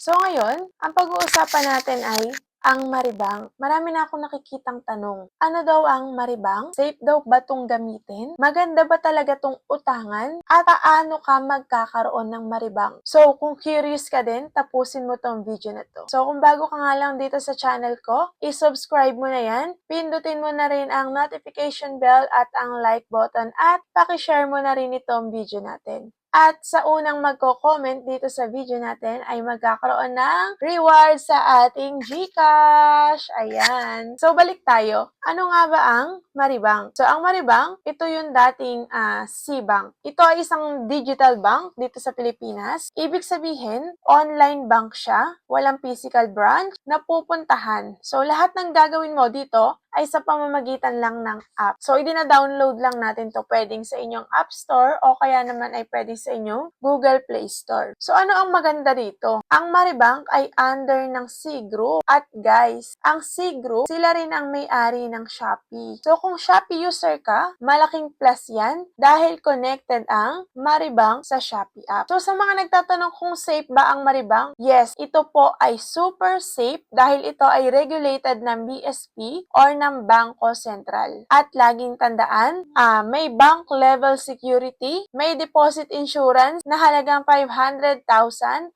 So ngayon, ang pag-uusapan natin ay ang maribang. Marami na akong nakikitang tanong. Ano daw ang maribang? Safe daw ba itong gamitin? Maganda ba talaga itong utangan? At paano ka magkakaroon ng maribang? So kung curious ka din, tapusin mo tong video na to. So kung bago ka nga lang dito sa channel ko, i-subscribe mo na yan. Pindutin mo na rin ang notification bell at ang like button at pakishare mo na rin itong video natin. At sa unang magko-comment dito sa video natin ay magkakaroon ng reward sa ating GCash. Ayan. So, balik tayo. Ano nga ba ang Maribang? So, ang Maribang, ito yung dating C-Bank. Ito ay isang digital bank dito sa Pilipinas. Ibig sabihin, online bank siya, walang physical branch, na pupuntahan. So, lahat ng gagawin mo dito ay sa pamamagitan lang ng app. So, idina-download lang natin to pwedeng sa inyong App Store o kaya naman ay pwedeng sa inyong Google Play Store. So, ano ang maganda dito? Ang Maribank ay under ng C Group. At guys, ang C Group, sila rin ang may-ari ng Shopee. So, kung Shopee user ka, malaking plus yan dahil connected ang Maribank sa Shopee app. So, sa mga nagtatanong kung safe ba ang Maribank, yes, ito po ay super safe dahil ito ay regulated ng BSP or ng Bangko Sentral. At laging tandaan, may bank level security, may deposit insurance na halagang 500,000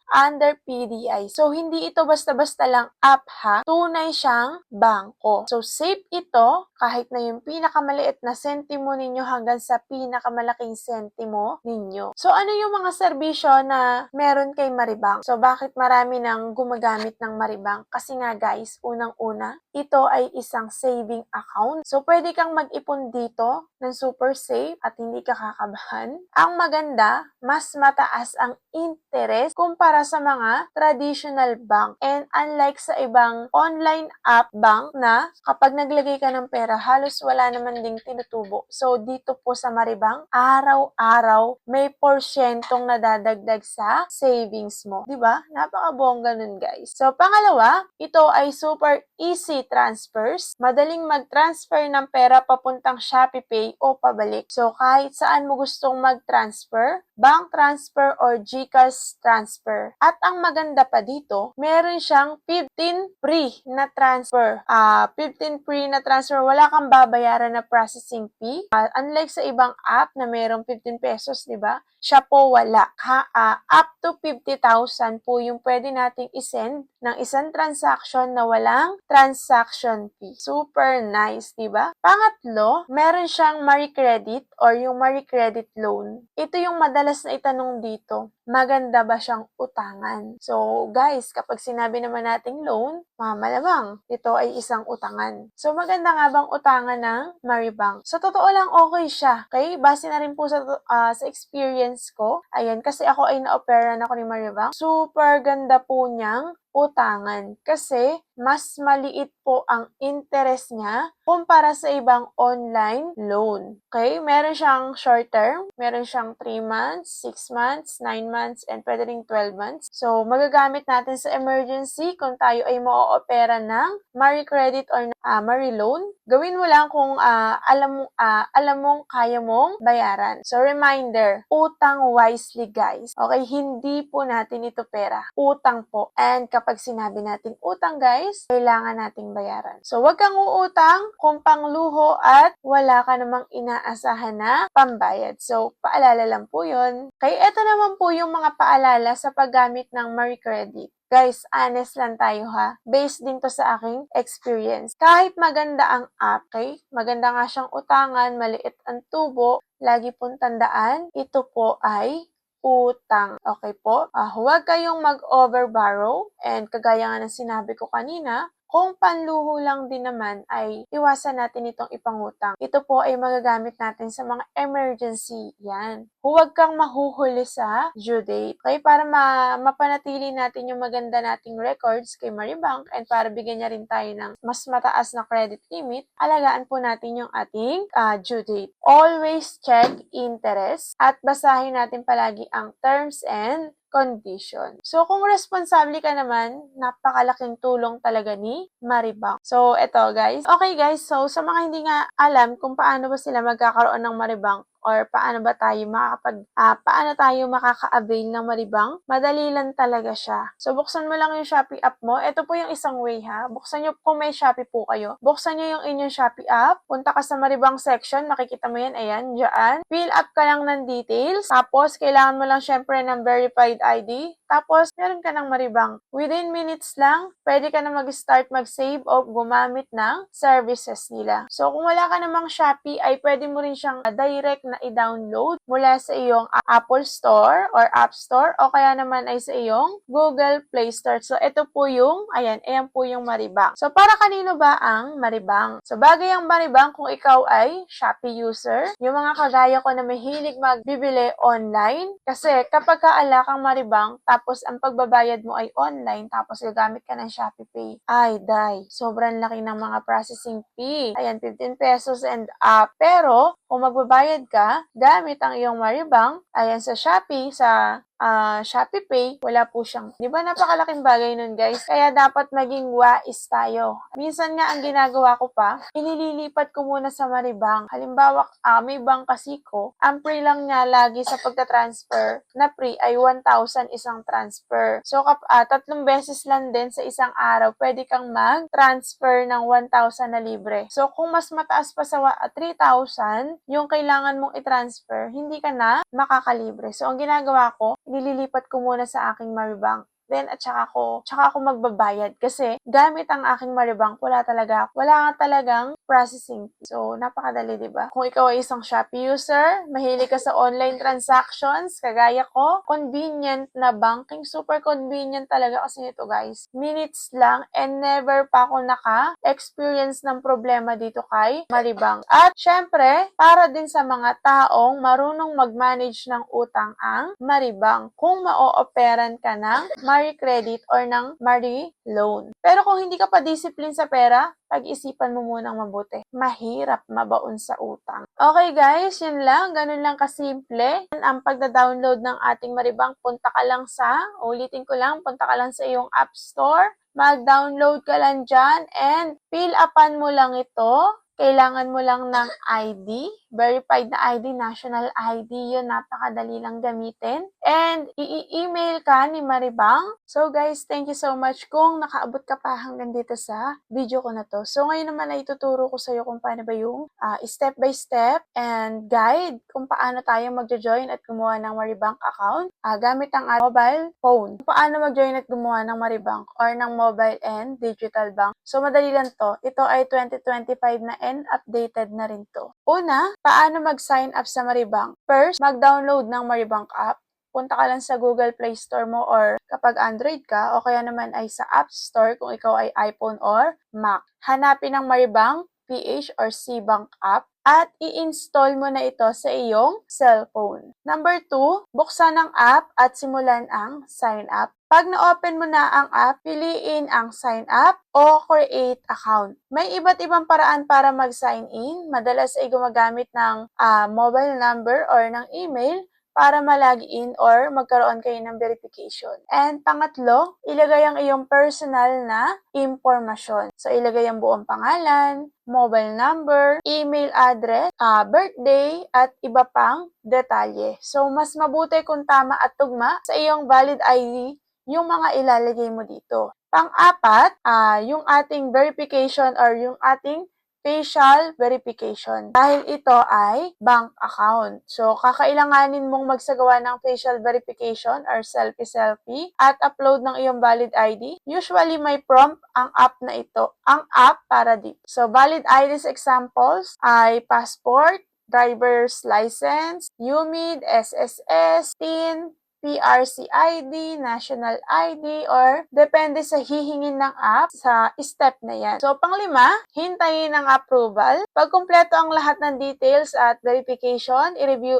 under PDI. So, hindi ito basta-basta lang app ha, tunay siyang bangko. So, safe ito kahit na yung pinakamaliit na sentimo ninyo hanggang sa pinakamalaking sentimo ninyo. So, ano yung mga serbisyo na meron kay Maribank? So, bakit marami nang gumagamit ng Maribank? Kasi nga guys, unang-una, ito ay isang saving account. So, pwede kang mag-ipon dito ng super safe at hindi ka kakabahan. Ang maganda, mas mataas ang interest kumpara sa mga traditional bank. And unlike sa ibang online app bank na kapag naglagay ka ng pera, halos wala naman ding tinutubo. So, dito po sa Maribank, araw-araw may porsyentong nadadagdag sa savings mo. Diba? Napakabongga nun, guys. So, pangalawa, ito ay super easy transfers. Madaling mag-transfer ng pera papuntang ShopeePay o pabalik. So, kahit saan mo gustong mag-transfer, bank transfer or GCash transfer. At ang maganda pa dito, meron siyang 15 free na transfer. 15 free na transfer, wala kang babayaran na processing fee. Unlike sa ibang app na merong 15 pesos, di ba? Siya po wala. Up to 50,000 po yung pwede nating isend ng isang transaction na walang transaction fee. Super nice, di ba? Pangatlo, meron siyang Marie Credit or yung Marie Credit Loan. Ito yung madalas na itanong dito. Maganda ba siyang utangan? So, guys, kapag sinabi naman nating loan, malamang ito ay isang utangan. So, maganda nga bang utangan ng Maribank? So, totoo lang okay siya. Okay? Base na rin po sa experience ko. Ayan, kasi ako ay na-opera ako ni Maribank. Super ganda po niyang utangan kasi mas maliit po ang interest niya kumpara sa ibang online loan. Okay? Meron siyang short term, meron siyang 3 months, 6 months, 9 months, and pwede ring 12 months. So, magagamit natin sa emergency kung tayo ay mo-opera ng Marie Credit or Marie Loan. Gawin mo lang kung alam mong kaya mong bayaran. So, reminder, utang wisely guys. Okay? Hindi po natin ito pera. Utang po. And kapag sinabi nating utang guys, kailangan nating bayaran. So, wag kang uutang kung pangluho at wala ka namang inaasahan na pambayad. So, paalala lang po yun. Kaya ito naman po yung mga paalala sa paggamit ng Marie Credit. Guys, honest lang tayo ha. Based din to sa aking experience. Kahit maganda ang app, okay? Maganda nga siyang utangan, maliit ang tubo, lagi pong tandaan, ito po ay utang. Okay po? Huwag kayong mag-overborrow and kagaya nga ng sinabi ko kanina, kung panluho lang din naman ay iwasan natin itong ipangutang. Ito po ay magagamit natin sa mga emergency. Yan. Huwag kang mahuhuli sa due date. Okay? Para mapanatili natin yung maganda nating records kay Maribank and para bigyan niya rin tayo ng mas mataas na credit limit, alagaan po natin yung ating due date. Always check interest at basahin natin palagi ang terms and condition. So, kung responsable ka naman, napakalaking tulong talaga ni Maribank. So, eto guys. Okay guys, so sa mga hindi nga alam kung paano ba sila magkakaroon ng Maribank, or paano tayo makaka-avail ng Maribang? Madali lang talaga siya. So, buksan mo lang yung Shopee app mo. Ito po yung isang way ha. Buksan nyo, kung may Shopee po kayo, buksan nyo yung inyong Shopee app. Punta ka sa Maribang section. Makikita mo yan. Ayan, dyan. Fill up ka lang ng details. Tapos, kailangan mo lang syempre ng verified ID. Tapos, meron ka ng Maribang. Within minutes lang, pwede ka na mag-start mag-save o gumamit ng services nila. So, kung wala ka namang Shopee, ay pwede mo rin siyang direct na i-download mula sa iyong Apple Store or App Store o kaya naman ay sa iyong Google Play Store. So, ito po yung, ayan po yung Maribang. So, para kanino ba ang Maribang? So, bagay ang Maribang kung ikaw ay Shopee user, yung mga kagaya ko na mahilig magbibili online, kasi kapag kaala kang Maribang, tapos ang pagbabayad mo ay online, tapos gagamit ka ng Shopee Pay, ay, sobrang laki ng mga processing fee. Ayan, 15 pesos and up. Pero, kung magbabayad ka, gamit ang iyong Maribang, ayan sa Shopee, sa Shopee Pay, wala po siyang, di ba napakalaking bagay nun guys? Kaya dapat maging wais tayo. Minsan nga ang ginagawa ko pa, inililipat ko muna sa Maribang. Halimbawa, may bank kasi ko, ang free lang niya lagi sa pagta-transfer na free ay 1,000 isang transfer. So, 3 beses lang din sa isang araw, pwede kang mag-transfer ng 1,000 na libre. So, kung mas mataas pa sa 3,000, yung kailangan mong i-transfer, hindi ka na makakalibre. So, ang ginagawa ko, nililipat ko muna sa aking Maribang. Then, at saka ako magbabayad kasi gamit ang aking Maribang, wala nga talagang processing fee. So, napakadali, di ba? Kung ikaw ay isang Shopee user, mahilig ka sa online transactions, kagaya ko, convenient na banking, super convenient talaga kasi nito, guys. Minutes lang and never pa ako naka-experience ng problema dito kay Maribang. At syempre, para din sa mga taong marunong mag-manage ng utang ang Maribang kung ma-o-operan ka ng Mari Credit or ng Mari Loan. Pero kung hindi ka pa discipline sa pera, pag-isipan mo munang mabuti. Mahirap mabaon sa utang. Okay guys, yun lang. Ganun lang kasimple. Ang pagda-download ng ating Maribang, ulitin ko lang, punta ka lang sa iyong App Store, mag-download ka lang dyan, and fill upan mo lang ito. Kailangan mo lang ng ID, verified na ID, national ID, yun, napakadali lang gamitin. And i-email ka ni Maribang. So guys, thank you so much kung nakaabot ka pa hanggang dito sa video ko na to. So ngayon naman ay ituturo ko sa iyo kung paano ba yung step by step and guide kung paano tayo magjo-join at gumawa ng Maribang account gamit ang mobile phone. Kung paano mag-join at gumawa ng Maribang or ng mobile and digital bank. So madali lang to. Ito ay 2025 na and updated na rin to. Una, paano mag-sign up sa Maribang? First, mag-download ng Maribang app. Punta ka lang sa Google Play Store mo or kapag Android ka o kaya naman ay sa App Store kung ikaw ay iPhone or Mac. Hanapin ang Maribang PH or C-Bank app at i-install mo na ito sa iyong cellphone. Number 2, buksan ang app at simulan ang sign up. Pag na-open mo na ang app, piliin ang sign up o create account. May iba't ibang paraan para mag-sign in. Madalas ay gumagamit ng mobile number or ng email para ma-login or magkaroon kayo ng verification. And pangatlo, ilagay ang iyong personal na impormasyon. So, ilagay ang buong pangalan, mobile number, email address, birthday, at iba pang detalye. So, mas mabuti kung tama at tugma sa iyong valid ID yung mga ilalagay mo dito. Pang-apat, yung ating verification or yung ating facial verification. Dahil ito ay bank account. So, kakailanganin mong magsagawa ng facial verification or selfie-selfie at upload ng iyong valid ID. Usually, may prompt ang app na ito. Ang app para dito. So, valid IDs examples ay passport, driver's license, UMID, SSS, TIN, PRC ID, national ID, or depende sa hihingin ng app sa step na yan. So, panglima, hintayin ang approval. Pag kumpleto ang lahat ng details at verification, i-review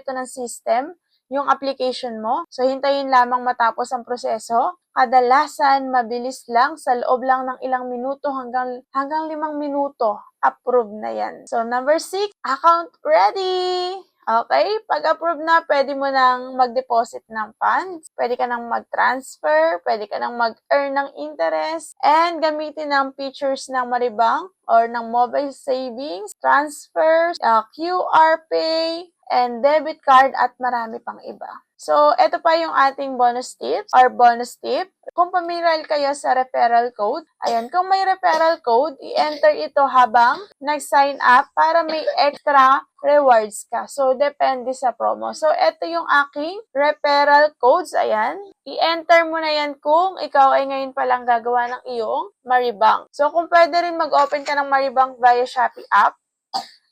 to ng system yung application mo. So, hintayin lamang matapos ang proseso. Kadalasan, mabilis lang, sa loob lang ng ilang minuto hanggang 5 minuto, approve na yan. So, number 6, account ready! Okay? Pag-approve na, pwede mo nang mag-deposit ng funds, pwede ka nang mag-transfer, pwede ka nang mag-earn ng interest, and gamitin ang features ng Maribank or ng mobile savings, transfers, QR Pay, and debit card at marami pang iba. So, ito pa yung ating bonus tips or bonus tip. Kung familiar kayo sa referral code, ayan, kung may referral code, i-enter ito habang nag-sign up para may extra rewards ka. So, depende sa promo. So, ito yung aking referral codes. Ayan. I-enter mo na yan kung ikaw ay ngayon palang gagawa ng iyong Maribank. So, kung pwede rin mag-open ka ng Maribank via Shopee app,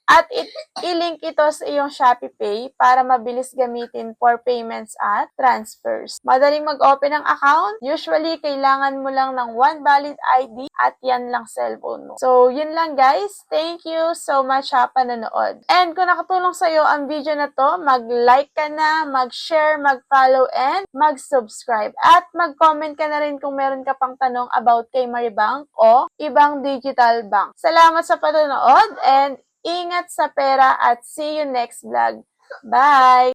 at i-link ito sa iyong Shopee Pay para mabilis gamitin for payments at transfers. Madaling mag-open ng account. Usually, kailangan mo lang ng one valid ID at yan lang cellphone mo. So, yun lang guys. Thank you so much sa panonood. And kung nakatulong sa iyo ang video na to, mag-like ka na, mag-share, mag-follow, and mag-subscribe. At mag-comment ka na rin kung meron ka pang tanong about kay Maribank o ibang digital bank. Salamat sa panonood and ingat sa pera at see you next vlog. Bye!